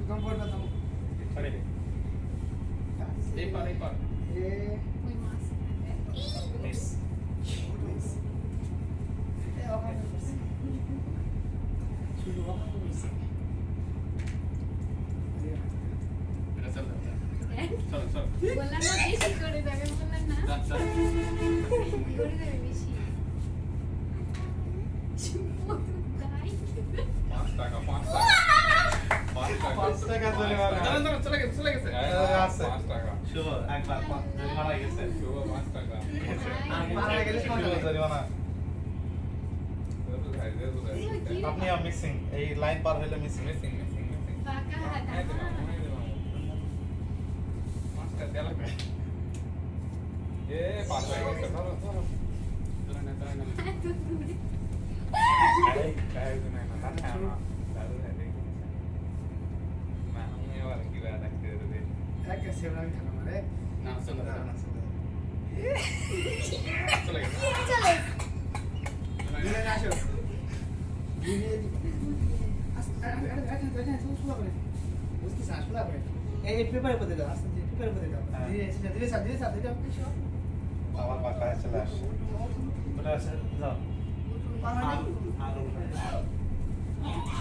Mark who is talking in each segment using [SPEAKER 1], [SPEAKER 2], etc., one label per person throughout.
[SPEAKER 1] Comfort না থামো
[SPEAKER 2] সরে এই পার
[SPEAKER 1] এ
[SPEAKER 3] ওই মাছ
[SPEAKER 2] মিস
[SPEAKER 1] এ ওখানে করছি শুধু ওখানে করছি
[SPEAKER 2] এটা চল চল
[SPEAKER 3] বললাম না বেশি করে দেবে বললাম না
[SPEAKER 2] চল
[SPEAKER 3] করে দেবে বেশি তাই
[SPEAKER 2] 5 টাকা 5 টাকা চলে গেছে
[SPEAKER 4] আছে
[SPEAKER 2] 5 টাকা
[SPEAKER 4] শুভ একবার জরিমানা গেছে
[SPEAKER 2] শুভ 5 টাকা
[SPEAKER 1] মারা গেলে
[SPEAKER 4] জরিমানা
[SPEAKER 3] কি
[SPEAKER 4] আপনি মিসিং এই লাইন পার হইলে মিসিং
[SPEAKER 2] মিসিং
[SPEAKER 3] বাঁকা হাত
[SPEAKER 2] মাছটা দেয়া লাগবে এ পার হয়ে গেছে ধরো ধরে না
[SPEAKER 3] এত দূরে
[SPEAKER 2] এই কাজ না না দাদু দেখি না আমি আবার কি বাদ রাখতে দেবে
[SPEAKER 1] এক সেভরা আমি খানা মারে
[SPEAKER 2] না চলে চলে গেছে
[SPEAKER 3] চলে
[SPEAKER 1] দিলে আসো দিলে আরে শুলা করে বুঝতে চাস শুলা করে এই পেপারে পড়ে দাও আস্তে পেপারে পড়ে দাও ধীরে সাথে দিটা
[SPEAKER 4] আমার বাসায় চলে আসছে ওটা আছে যাও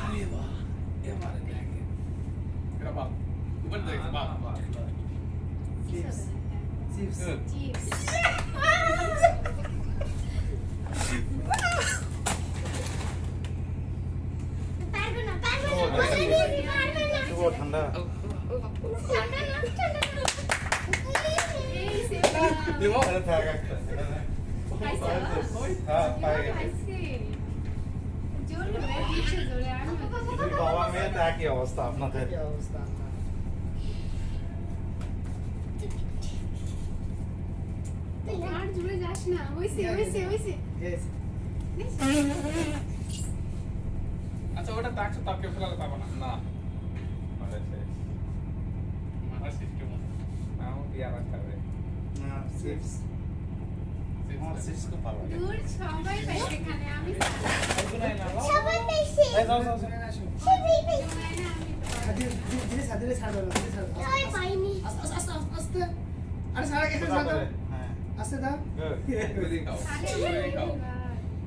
[SPEAKER 1] আরে বাহ এবারে দেখে
[SPEAKER 2] এটা বাপ উপর দেখছে বাপ
[SPEAKER 1] চিপস চিপস
[SPEAKER 3] চিপস পারবে না
[SPEAKER 4] শুভ ঠান্ডা
[SPEAKER 3] এই সে
[SPEAKER 2] দিব
[SPEAKER 4] এটা থাক একটা
[SPEAKER 3] খাইছো
[SPEAKER 4] হ্যাঁ পাই গেছে
[SPEAKER 3] খাইছে জোরে দিচ্ছে জোরে আমি
[SPEAKER 4] দুই বাবা মেয়ে তো একই অবস্থা আপনাদের
[SPEAKER 1] কি অবস্থা
[SPEAKER 3] আর জোরে যাস না হইছে
[SPEAKER 1] ইয়েস
[SPEAKER 2] আচ্ছা ওটা তাকছে তাপকে ফেলালে পাবো না না আরে শেষ আমার সিস্টেম নাও দিয়া রাখতে হবে
[SPEAKER 4] না চিপস আমার চিপস খুব ভালো লাগে
[SPEAKER 3] দূর সবাই পাইছে এখানে আমি
[SPEAKER 4] সবাই পাইছে এই যাও যাও
[SPEAKER 1] শুনে আসো
[SPEAKER 3] আমি
[SPEAKER 1] ধীরে ছাড় দাও আস্তে আরে সারা গেছে ছাড় দাও
[SPEAKER 4] হ্যাঁ
[SPEAKER 1] আস্তে দাও
[SPEAKER 2] পুরি খাও পুরি খাও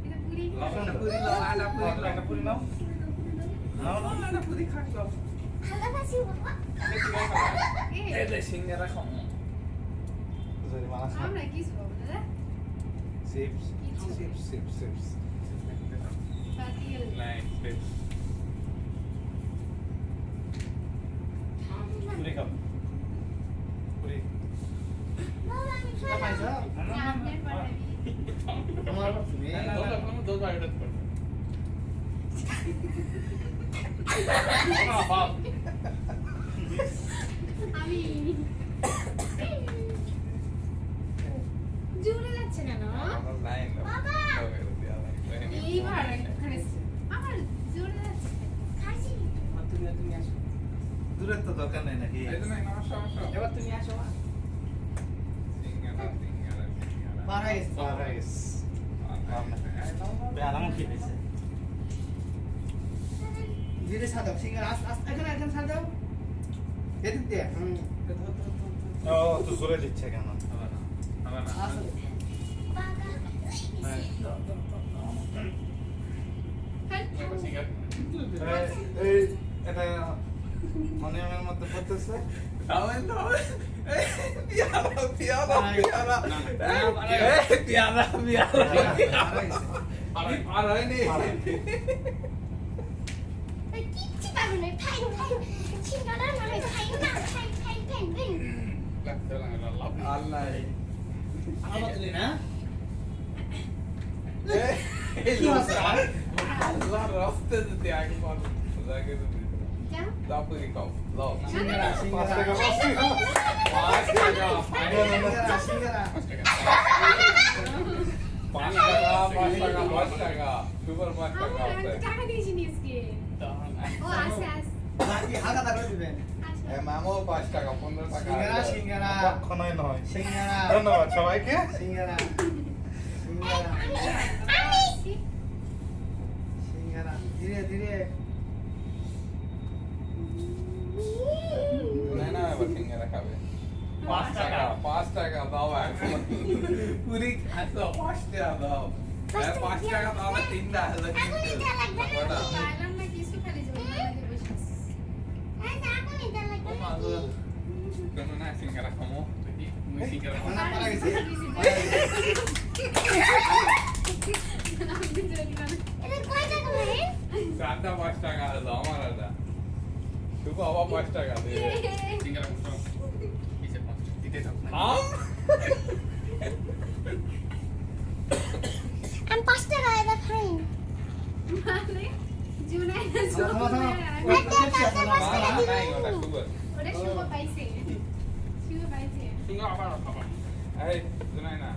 [SPEAKER 3] এটা পুরি
[SPEAKER 2] লবণ
[SPEAKER 1] পুরি লাও আটা পুরি
[SPEAKER 4] একটা পুরি নাও নাও নাও
[SPEAKER 2] না পুরি খাও এই যে সিঙ্গারা খাও
[SPEAKER 4] জরিমানা
[SPEAKER 3] আমরা কি খাবো দাদা
[SPEAKER 4] চিপস চিপস চিপস চিপস
[SPEAKER 3] বাতিল
[SPEAKER 2] নাইস টিপস
[SPEAKER 4] পুরি খাও পুরি
[SPEAKER 1] পাইছো
[SPEAKER 3] আপনার পাঠাবি
[SPEAKER 1] তোমার তুমি
[SPEAKER 2] দোল বাইরে করতে না বাপ
[SPEAKER 3] আমি জোরে যাচ্ছে কেন
[SPEAKER 2] লাইন
[SPEAKER 3] বাবা! এইবার এখানে আমার জোরে যাচ্ছে খাসি
[SPEAKER 1] তুমি আসো
[SPEAKER 4] দূরের তো দরকার নেই নাকি
[SPEAKER 2] এই যে না নমস্কার
[SPEAKER 1] এবার তুমি আসো
[SPEAKER 2] সিঙ্গারা
[SPEAKER 1] পারাইস
[SPEAKER 4] রাইস বেয়ারাম কি হয়েছে
[SPEAKER 1] ধীরে ছাড় দাও সিঙ্গার আস্তে এখানে ছাড় দাও এদিক দিয়ে
[SPEAKER 4] ও তো জোরে দিচ্ছে কেন
[SPEAKER 1] আসো
[SPEAKER 4] এই এটা অনিয়মের মধ্যে পড়তেছে
[SPEAKER 5] কিচ্ছু পারবো না ঠাই ঠাই ছিঙ্গারা নয় ঠাই না ঠাই ঠাই ঠাই ঠাই
[SPEAKER 2] আল্লাহ
[SPEAKER 1] আমার তুলি না
[SPEAKER 2] কি হচ্ছে আল্লাহ রাস্তে দিতে আগে পর লাগে তো
[SPEAKER 3] যা
[SPEAKER 2] দাপুরি কাও লাও
[SPEAKER 1] সিঙ্গারা
[SPEAKER 4] পাঁচ টাকা
[SPEAKER 1] সিঙ্গারা
[SPEAKER 4] পাঁচ টাকা
[SPEAKER 2] 5 টাকা
[SPEAKER 1] সিঙ্গারা
[SPEAKER 2] 5 টাকা সুপার 5 টাকা
[SPEAKER 3] আমার
[SPEAKER 2] আছে
[SPEAKER 3] টাকা দিয়েছি নিজকে ও আসে আসে
[SPEAKER 1] বাকি হাজার টাকা দিবেন
[SPEAKER 2] এ মামো 5 টাকা 15 টাকা
[SPEAKER 1] সিঙ্গারা সিঙ্গারা
[SPEAKER 4] কখনোই নয়
[SPEAKER 1] সিঙ্গারা
[SPEAKER 4] ধন্যবাদ সবাইকে
[SPEAKER 1] সিঙ্গারা সিঙ্গারা সিঙ্গারা ধীরে ধীরে
[SPEAKER 4] 5 টাকা।
[SPEAKER 2] 5 টাকা দাও এখন পুরি খাচ্ছ 5 টাকা দাও 5 টাকা দাও না 3 টাকা হলো
[SPEAKER 5] এখন এটা লাগবে না।
[SPEAKER 2] কয়টা?
[SPEAKER 3] পারলাম না কিছু খালি জমি বানাতে বসে আছি।
[SPEAKER 5] হ্যাঁ, এখন এটা লাগবে
[SPEAKER 2] ও
[SPEAKER 5] না।
[SPEAKER 2] মা গো কেন না সিঙ্গারা খামো মুই সিঙ্গারা খামো
[SPEAKER 1] না, পারা গেছে।
[SPEAKER 3] আমি জমি বানাতে
[SPEAKER 5] এটা কয় টাকা ভাই?
[SPEAKER 2] চারটা 5 টাকা হলো আমার এটা তুই আবার 5 টাকা দে
[SPEAKER 6] সিঙ্গারা মুখটা কিসে পাঁচ দিতে থাক না
[SPEAKER 2] আম
[SPEAKER 5] আমি 5 টাকা এটা খাই।
[SPEAKER 3] মানে জুনাই না
[SPEAKER 1] থামো, থামো।
[SPEAKER 2] নাই ওটা সুগার
[SPEAKER 3] ওটা শুভ পাইছে শুভ পাইছে
[SPEAKER 6] সিঙ্গারা আবার খাবা
[SPEAKER 2] এই শুনাই না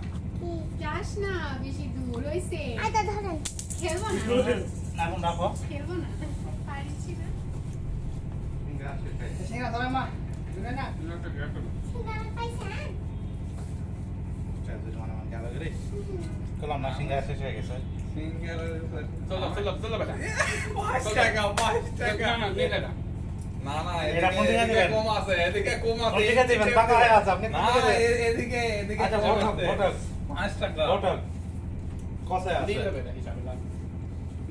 [SPEAKER 3] যাস না বেশি দূর হইছে
[SPEAKER 5] আচ্ছা ধরেন।
[SPEAKER 3] খেলবো না
[SPEAKER 4] এখন রাখো।
[SPEAKER 3] খেলবো না পারছি না
[SPEAKER 1] সিঙ্গারা ধরে মা শুনে না
[SPEAKER 6] একটা গ্যাপ করো
[SPEAKER 5] সিঙ্গারা পাইছেন?
[SPEAKER 4] কলাম না সিঙ্গারা শেষ হয়ে গেছে।
[SPEAKER 2] সিঙ্গারের উপর
[SPEAKER 6] চলো বেটা
[SPEAKER 2] 5 টাকা 5 টাকা
[SPEAKER 6] না নিলে না
[SPEAKER 2] না না
[SPEAKER 4] এটা কোন দিকে
[SPEAKER 2] এদিকে
[SPEAKER 4] দিবেন?
[SPEAKER 2] কম আছে এদিকে কম আছে
[SPEAKER 4] কোন দিকে দিবেন? টাকা হয়ে আছে, আপনি কোন
[SPEAKER 2] না
[SPEAKER 4] দিকে দিবেন?
[SPEAKER 2] এদিকে এদিকে
[SPEAKER 4] আচ্ছা,
[SPEAKER 2] কম
[SPEAKER 4] বটক,
[SPEAKER 2] আছে।
[SPEAKER 4] বটক।
[SPEAKER 2] 5 টাকা
[SPEAKER 4] হোটেল কসে আছে?
[SPEAKER 6] নিলে বেটা হিসাবে না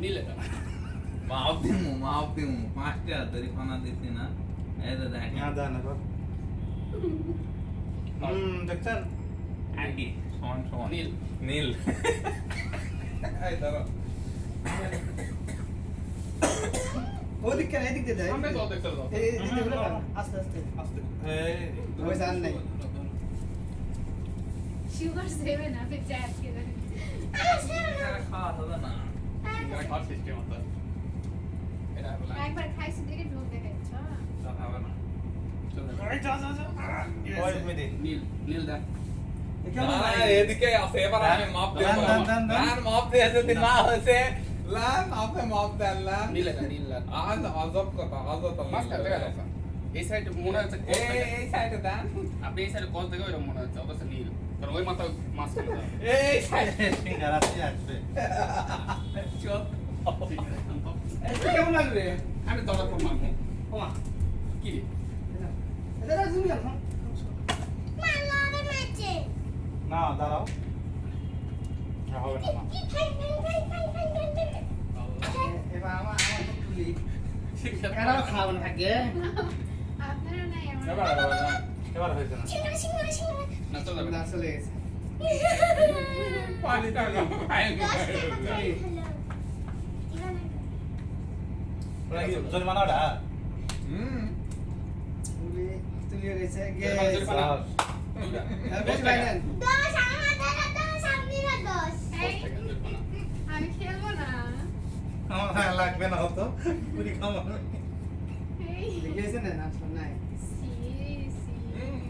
[SPEAKER 6] নিলে না
[SPEAKER 2] মাপ দিমু 5 টাকা ধরে খানা দিছি না এই তো দেখ
[SPEAKER 4] না দেন না দেখছেন?
[SPEAKER 2] একই সমান সমান
[SPEAKER 6] নীল
[SPEAKER 2] নীল এই ধরো
[SPEAKER 1] ওদিক কেন এদিক দিয়ে দেয়
[SPEAKER 6] আমরা তো দেখতে দাও
[SPEAKER 1] এই দিকে হলো না আস্তে আস্তে
[SPEAKER 6] আস্তে
[SPEAKER 4] এই
[SPEAKER 1] ওই জান নাই
[SPEAKER 3] সুগার সেভেন আপনি চ্যাট কে জানেন
[SPEAKER 2] খাওয়া হবে না
[SPEAKER 6] সিঙ্গারা খাওয়ার সিস্টেম আছে এটা বলা
[SPEAKER 3] একবার খাইছি দেখে ঢোক দেখাচ্ছ
[SPEAKER 2] হবে না
[SPEAKER 6] চলো
[SPEAKER 4] ওই মিদি
[SPEAKER 6] নীল দেখ
[SPEAKER 2] না না এদিকে আছে এবার আমি মাপ দেব
[SPEAKER 4] দেন।
[SPEAKER 2] লান মাপ দিয়ে যদি না হয়েছে লান আপনি মাপ দেন লান
[SPEAKER 6] নীল না
[SPEAKER 2] আজ আজব কথা আজব
[SPEAKER 6] মাস্টার দেখা যাচ্ছে এই সাইডে মনে হচ্ছে কল থেকে
[SPEAKER 2] এই সাইডে দেন
[SPEAKER 6] আপনি এই সাইডে কল থেকে ওইরকম মনে হচ্ছে অবশ্য নীল কারণ ওই মাথা মাছ খেলে দাও
[SPEAKER 2] এই সাইডে
[SPEAKER 4] সিঙ্গারা দিয়ে আসবে।
[SPEAKER 2] চল
[SPEAKER 1] কেমন লাগবে
[SPEAKER 6] আমি দরকার পর মারবো
[SPEAKER 1] ওমা
[SPEAKER 6] কি রে?
[SPEAKER 1] এটা তুমি জানো
[SPEAKER 5] মা লড়ে মারছে।
[SPEAKER 4] না দাঁড়াও হবে না মা।
[SPEAKER 5] Fine fine fine fine fine fine fine.
[SPEAKER 1] এবার আমার তুলি
[SPEAKER 6] সিঙ্গারা
[SPEAKER 1] এরাও খাওয়া না থাকে
[SPEAKER 3] আপনারা নাই আমার
[SPEAKER 2] এবার
[SPEAKER 4] এবার হয়েছে না।
[SPEAKER 5] সিঙ্গারা সিঙ্গারা সিঙ্গারা।
[SPEAKER 6] না চলো
[SPEAKER 1] না চলে গেছে
[SPEAKER 2] 5 টাকা ফাইন
[SPEAKER 5] হ্যালো। এবার লাগবে।
[SPEAKER 4] জরিমানাটা
[SPEAKER 1] তুলি হয়ে গেছে গে বেশ
[SPEAKER 6] জরিমানা।
[SPEAKER 1] ভাই নেন
[SPEAKER 5] 10 আমার দাদা 10 আপনি না 10।
[SPEAKER 3] এই, আমি খেলবো না
[SPEAKER 4] আমার লাগবে না হতো পুরি খাবো।
[SPEAKER 3] এই
[SPEAKER 1] গেছে না না নাই
[SPEAKER 3] সি সি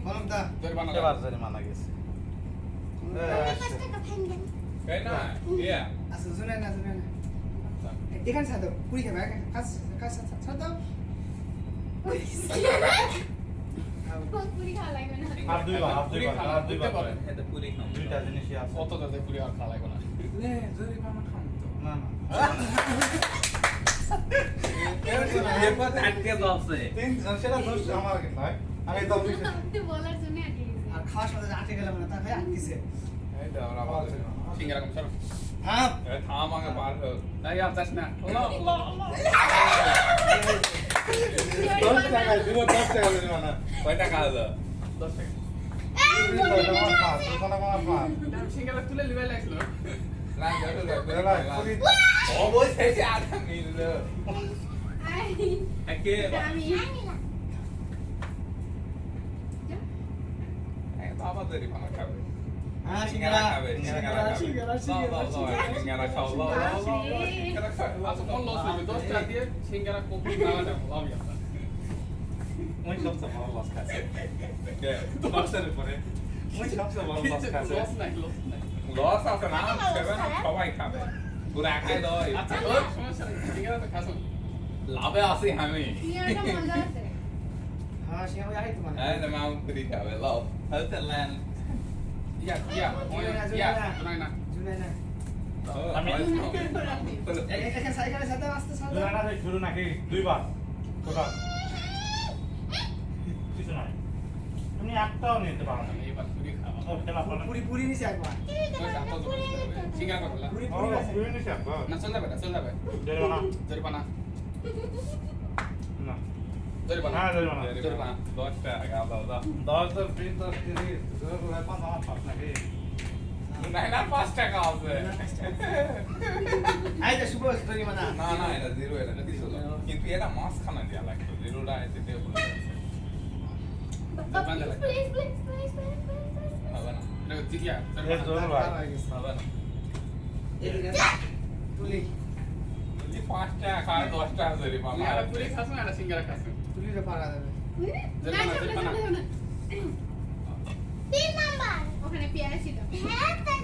[SPEAKER 1] কলম দা
[SPEAKER 6] জরিমানা
[SPEAKER 4] এবার জরিমানা গেছে।
[SPEAKER 5] আমার 5 টাকা ফাইন দেন।
[SPEAKER 2] এই না ইয়া
[SPEAKER 1] আচ্ছা শুনে না এখানে ছাড়ো পুরি খাবে কাজ কাজ ছাড়ো
[SPEAKER 3] পুরি খাওয়া লাগবে না
[SPEAKER 4] আর দুইবার
[SPEAKER 2] এটা পুরি খাম
[SPEAKER 4] দুইটা জিনিসই আছে।
[SPEAKER 6] কত দাদা পুরি আর খাওয়া লাগবে না
[SPEAKER 2] লে জরিমানা খাম তো
[SPEAKER 4] না না
[SPEAKER 2] এরপর আটকে দছে
[SPEAKER 4] সেটা দোষ আমার কিন্তু ভাই। আমি তো
[SPEAKER 3] আপনি বলার জন্য আটকে গেছে
[SPEAKER 1] আর খাওয়ার সাথে আটকে গেলাম না তাই আটকেছে
[SPEAKER 2] এই তো আমরা বাজে
[SPEAKER 6] সিঙ্গারা কম সরো
[SPEAKER 1] হ্যাঁ
[SPEAKER 2] এই থাম আগে পার হো
[SPEAKER 6] তাই আর যাস না আল্লাহ
[SPEAKER 4] দশ টাকা দিব 10 টাকা জরিমানা।
[SPEAKER 2] কয় টাকা হলো
[SPEAKER 6] 10 টাকা সিঙ্গারা তুলে লিবে লাগছিল
[SPEAKER 2] না যত
[SPEAKER 4] পুরি
[SPEAKER 2] অবশ্যই সে আধা মিলল
[SPEAKER 3] আই
[SPEAKER 2] একে
[SPEAKER 3] আমি
[SPEAKER 2] বাবা জরিমানা খাবে
[SPEAKER 1] হ্যাঁ সিঙ্গারা
[SPEAKER 2] খাবে
[SPEAKER 1] সিঙ্গারা
[SPEAKER 2] সিঙ্গারা খাও সিঙ্গারা খাও
[SPEAKER 6] আচ্ছা কোন লস হইবে 10 টাকা দিয়ে সিঙ্গারা কপি খাওয়া যাবে লাভ ইয়াতা
[SPEAKER 4] ওই সবচেয়ে বড় লস খাচ্ছে।
[SPEAKER 2] কে
[SPEAKER 4] দশের উপরে ওই সবচেয়ে বড় লস খাচ্ছে।
[SPEAKER 6] লস নাই
[SPEAKER 2] লস আছে না সেভেন সবাই খাবে পুরো একাই দই
[SPEAKER 6] আচ্ছা ওর সমস্যা নেই সিঙ্গারা তো খাসো
[SPEAKER 2] লাভে আছি আমি
[SPEAKER 3] ইয়াটা মজা আছে
[SPEAKER 1] হ্যাঁ সিঙ্গারা আই তোমার
[SPEAKER 2] এই না মাউন্ট ফ্রি খাবে লাভ হেলথ ল্যান্ড
[SPEAKER 6] ইয়া না
[SPEAKER 1] জুনে না
[SPEAKER 4] আমি
[SPEAKER 1] এখানে সাইকেলে সাথে আসতে সাথে
[SPEAKER 4] জরিমানা থেকে শুরু নাকি দুইবার টোটাল কিছু নাই। তুমি একটাও নিতে পারবো না।
[SPEAKER 6] এবার পুরি খাওয়া
[SPEAKER 4] ও খেলা পারো না।
[SPEAKER 1] পুরি পুরি নিছে একবার
[SPEAKER 6] ওই সাত তো সিঙ্গারা করলা
[SPEAKER 1] পুরি
[SPEAKER 4] ও
[SPEAKER 1] পুরি আছে
[SPEAKER 4] পুরি নিছে একবার।
[SPEAKER 6] না চল যাবে
[SPEAKER 4] জরিমানা।
[SPEAKER 6] জরিমানা
[SPEAKER 4] না।
[SPEAKER 6] জরিমানা
[SPEAKER 4] হ্যাঁ জরিমানা।
[SPEAKER 6] জরিমানা
[SPEAKER 2] 10 টাকা দাও দাও
[SPEAKER 4] 10 তো 20 তো 30 জরিমানা পাঁচ আমার পাঁচ নাকি?
[SPEAKER 2] না 5 টাকা আছে
[SPEAKER 1] আইতা শুভ জরিমানা
[SPEAKER 2] না না এটা জিরো এটা কিছু না কিন্তু এটা মাছ খানা দিয়া লাগতো জিরোটা এতে দিয়ে বলে
[SPEAKER 5] Please, please, please, please, please, please.
[SPEAKER 2] হবে না
[SPEAKER 6] এটা জিতিয়া
[SPEAKER 4] এই জোর ভাই।
[SPEAKER 2] হবে না
[SPEAKER 1] এদিকে তুলি
[SPEAKER 2] যদি 5 টাকা খায় 10 টাকা জরিমানা
[SPEAKER 6] না পুরি খাস না সিঙ্গারা খাস
[SPEAKER 1] তুলিতে পারা যাবে
[SPEAKER 6] জরিমানা জরিমানা
[SPEAKER 5] 3 নাম্বার।
[SPEAKER 3] ওখানে পেয়ারা ছিল
[SPEAKER 5] হ্যাঁ, তাই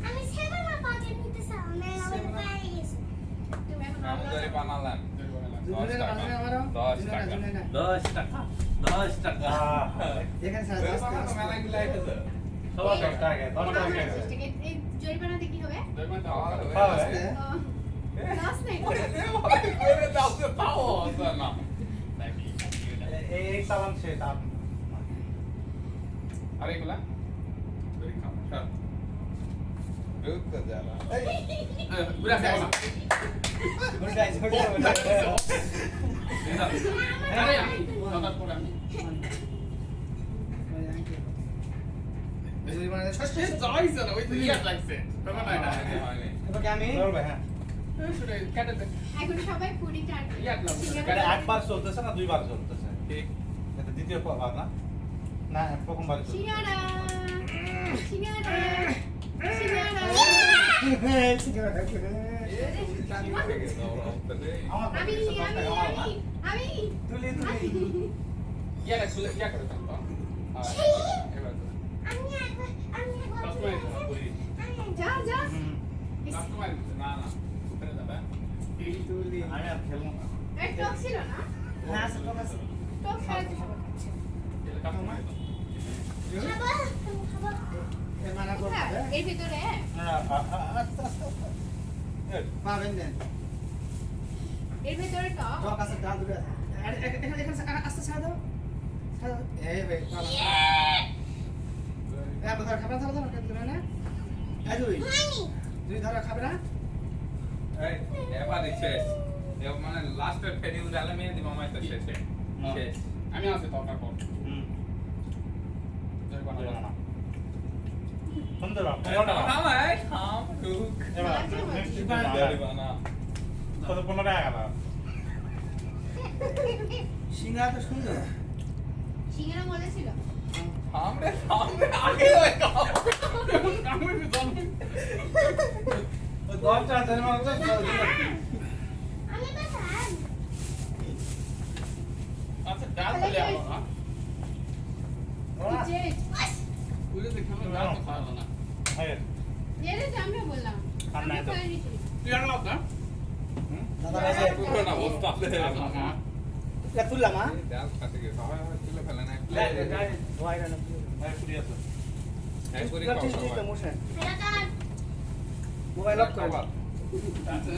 [SPEAKER 5] আমি 7 না পাকে নিতে চাও না, আমার পায়ে গেছে।
[SPEAKER 3] তুমি এখন
[SPEAKER 2] নাম জরিমানা লান
[SPEAKER 1] জুনে না জুনে আমারও
[SPEAKER 2] 10 টাকা
[SPEAKER 1] জুনে না
[SPEAKER 4] 10 টাকা। 10 টাকা।
[SPEAKER 1] এখানে সারা
[SPEAKER 2] জরিমানা তো মেলা গুলা এটা তো
[SPEAKER 4] সবার 10 টাকা। 10 টাকা।
[SPEAKER 3] এই জরিমানাতে কি হবে
[SPEAKER 6] জরিমানা দাও
[SPEAKER 1] আছে
[SPEAKER 3] লস নেই
[SPEAKER 2] করে দাও তো পাও আছে না
[SPEAKER 6] নাকি
[SPEAKER 4] এই চালান সে তার।
[SPEAKER 6] আরে এগুলা
[SPEAKER 2] পুরি খাও সর রুক তো যারা
[SPEAKER 6] পুরা খাও না
[SPEAKER 1] গোটাই গোটাই
[SPEAKER 6] আরে আমি দাদা পরে আমি
[SPEAKER 1] জরিমানা ষষ্ঠ
[SPEAKER 6] যাইছে না ওই তো ইয়ার লাগছে তখন না এটা
[SPEAKER 2] হয়নি
[SPEAKER 1] এবারে আমি
[SPEAKER 4] চলবে হ্যাঁ।
[SPEAKER 6] শুনে কেটে দে
[SPEAKER 3] এখন সবাই পুরি চাট
[SPEAKER 6] ইয়ার লাগছে
[SPEAKER 4] এটা একবার চলতেছে না দুইবার চলতেছে?
[SPEAKER 2] ঠিক
[SPEAKER 4] এটা দ্বিতীয় বার না? না প্রথমবার চলতেছে।
[SPEAKER 3] সিঙ্গারা সিঙ্গারা সিঙ্গারা
[SPEAKER 4] আমার
[SPEAKER 3] আমি আমি
[SPEAKER 1] তুলি তুলি
[SPEAKER 6] ইয়ার লাগছে ইয়া করে দাও এবার
[SPEAKER 5] আমি একবার
[SPEAKER 6] কাস্টমাইজ পুরি
[SPEAKER 3] যা যা
[SPEAKER 4] হুম।
[SPEAKER 6] কাস্টমাইজ না না করে দাও
[SPEAKER 1] তুলি
[SPEAKER 4] আমি আর খেলবো না।
[SPEAKER 3] এই টক ছিল না
[SPEAKER 1] না আছে তো আছে
[SPEAKER 3] টক খাওয়া ছিল
[SPEAKER 6] এটা কাস্টমাইজ
[SPEAKER 1] এ মানা করতে
[SPEAKER 3] এর ভিতরে
[SPEAKER 1] পাবেন না
[SPEAKER 3] এর ভিতরে টক
[SPEAKER 1] টক আছে ডাল দুটো আছে এখানে এখানে আস্তে ছাড়া দাও ছাড়া দাও এই ভাই পালা এ ধর খাবার ধর ধর কেন না এই দুই ধর খাবে না
[SPEAKER 2] এই এবারে শেষ এ মানে লাস্টের ফেরি উড়ালে মেহেদি মামাই তো শেষ শেষ
[SPEAKER 6] আমি আছে তো তারপর
[SPEAKER 4] হুম।
[SPEAKER 6] জরিমানা
[SPEAKER 4] জরিমানা। সুন্দর বাপ।
[SPEAKER 2] মামাই থাম রুক
[SPEAKER 4] এবার next জরিমানা।
[SPEAKER 2] জরিমানা
[SPEAKER 4] কত 15 টাকা গেল।
[SPEAKER 1] সিঙ্গারা তো সুন্দর
[SPEAKER 3] সিঙ্গারা মজা ছিল
[SPEAKER 2] থাম রে আগে ওই কাম
[SPEAKER 6] আমি বিজন
[SPEAKER 4] ওই 10 টাকা জরিমানা তো
[SPEAKER 5] আমি তো স্যার
[SPEAKER 6] আচ্ছা ডাল বলে আলো না
[SPEAKER 3] যে
[SPEAKER 6] পুরি দেখে আমরা ডাল তো খাওয়া না
[SPEAKER 4] হ্যাঁ।
[SPEAKER 3] এর যে আমি বললাম
[SPEAKER 4] আর নাই তো।
[SPEAKER 6] তুই আর না
[SPEAKER 1] দাদা ভাই
[SPEAKER 2] পুরো না বস্তা
[SPEAKER 1] এটা তুললাম হ্যাঁ
[SPEAKER 2] ডাল কাটে গেছে হয় তুলে ফেলে না
[SPEAKER 1] ওয়াইরা না
[SPEAKER 4] ভাই পুরি আছে।
[SPEAKER 2] এই পুরি
[SPEAKER 1] পুরো
[SPEAKER 2] খাও
[SPEAKER 1] ঠিক ঠিক
[SPEAKER 2] সবাই
[SPEAKER 1] মোশন
[SPEAKER 5] এলাকার
[SPEAKER 1] মোবাইল লক করে
[SPEAKER 2] খাবার।
[SPEAKER 6] আচ্ছা